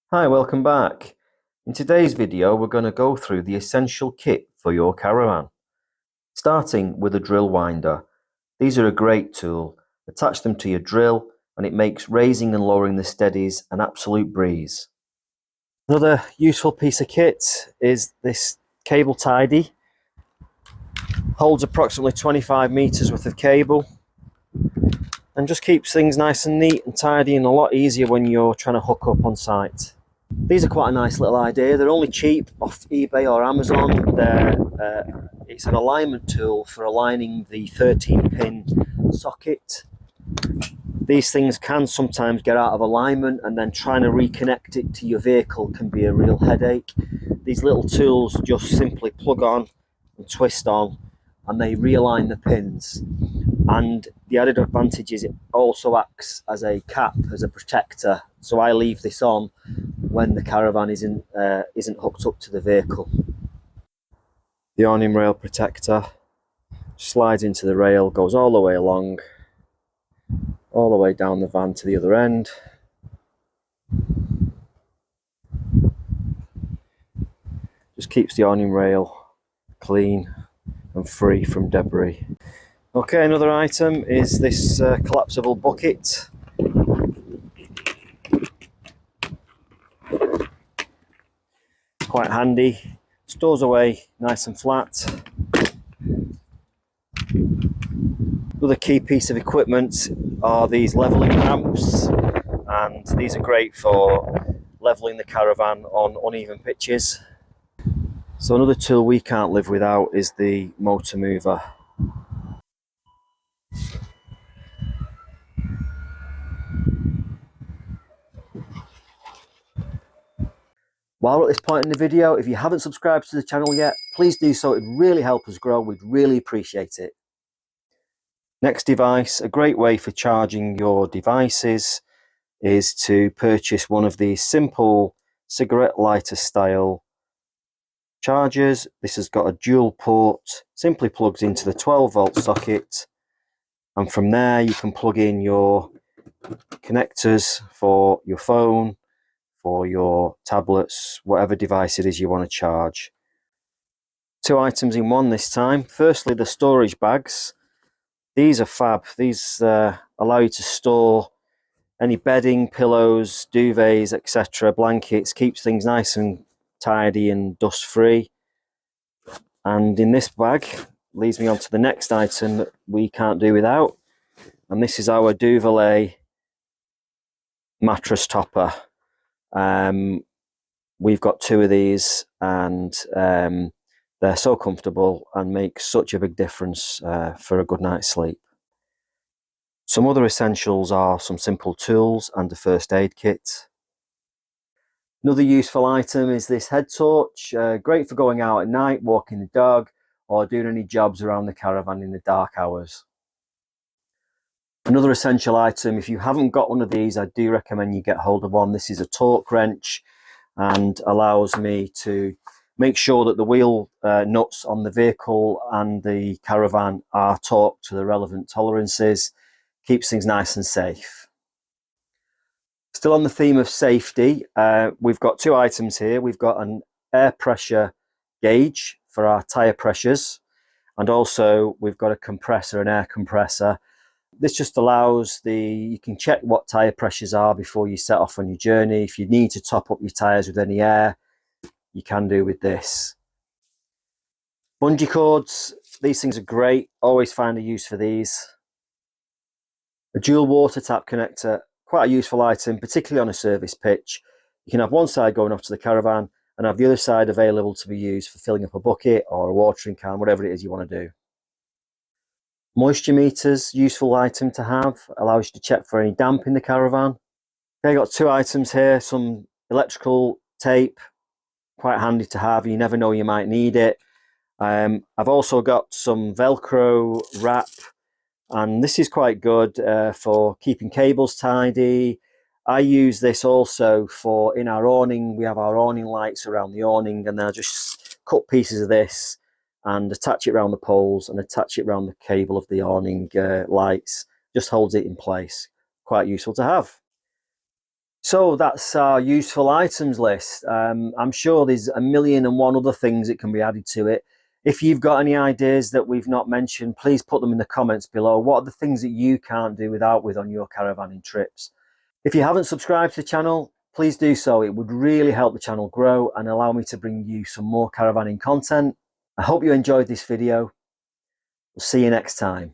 Hi, welcome back. In today's video, we're going to go through the essential kit for your caravan. Starting with a drill winder. These are a great tool. Attach them to your drill and it makes raising and lowering the steadies an absolute breeze. Another useful piece of kit is this cable tidy. Holds approximately 25 meters worth of cable and just keeps things nice and neat and tidy and a lot easier when you're trying to hook up on site. These are quite a nice little idea. They're only cheap off eBay or Amazon. It's an alignment tool for aligning the 13-pin socket. These things can sometimes get out of alignment, and then trying to reconnect it to your vehicle can be a real headache. These little tools just simply plug on and twist on, and they realign the pins. And the added advantage is it also acts as a cap, as a protector. So I leave this on when the caravan isn't hooked up to the vehicle. The awning rail protector slides into the rail, goes all the way along, all the way down the van to the other end. Just keeps the awning rail clean and free from debris. Okay, another item is this collapsible bucket. Quite handy, stores away nice and flat. Another key piece of equipment are these levelling ramps, and these are great for levelling the caravan on uneven pitches. So another tool we can't live without is the motor mover. While we're at this point in the video, if you haven't subscribed to the channel yet, please do so. It'd really help us grow. We'd really appreciate it. Next device, a great way for charging your devices is to purchase one of these simple cigarette lighter style chargers. This has got a dual port, simply plugs into the 12-volt socket, and from there you can plug in your connectors for your phone, for your tablets, whatever device it is you want to charge. Two items in one this time. Firstly, the storage bags. These are fab. These allow you to store any bedding, pillows, duvets, etc., blankets. Keeps things nice and tidy and dust free. And in this bag leads me on to the next item that we can't do without, and this is our duvet mattress topper. We've got two of these, and they're so comfortable and make such a big difference for a good night's sleep. Some other essentials are some simple tools and a first aid kit. Another useful item is this head torch, great for going out at night, walking the dog, or doing any jobs around the caravan in the dark hours. Another essential item, if you haven't got one of these, I do recommend you get hold of one. This is a torque wrench and allows me to make sure that the wheel nuts on the vehicle and the caravan are torqued to the relevant tolerances. Keeps things nice and safe. Still on the theme of safety, we've got two items here. We've got an air pressure gauge for our tyre pressures, and also we've got a compressor, an air compressor. This just allows you can check what tyre pressures are before you set off on your journey. If you need to top up your tyres with any air, you can do with this. Bungee cords, these things are great. Always find a use for these. A dual water tap connector, quite a useful item, particularly on a service pitch. You can have one side going off to the caravan and have the other side available to be used for filling up a bucket or a watering can, whatever it is you want to do. Moisture meters, useful item to have, allows you to check for any damp in the caravan. Okay, got two items here, some electrical tape, quite handy to have, you never know, you might need it. I've also got some Velcro wrap, and this is quite good for keeping cables tidy. I use this also for in our awning. We have our awning lights around the awning, and I'll just cut pieces of this and attach it around the poles and attach it around the cable of the awning lights. Just holds it in place. Quite useful to have. So that's our useful items list. I'm sure there's a million and one other things that can be added to it. If you've got any ideas that we've not mentioned, please put them in the comments below. What are the things that you can't do without with on your caravanning trips? If you haven't subscribed to the channel, please do so. It would really help the channel grow and allow me to bring you some more caravanning content. I hope you enjoyed this video. We'll see you next time.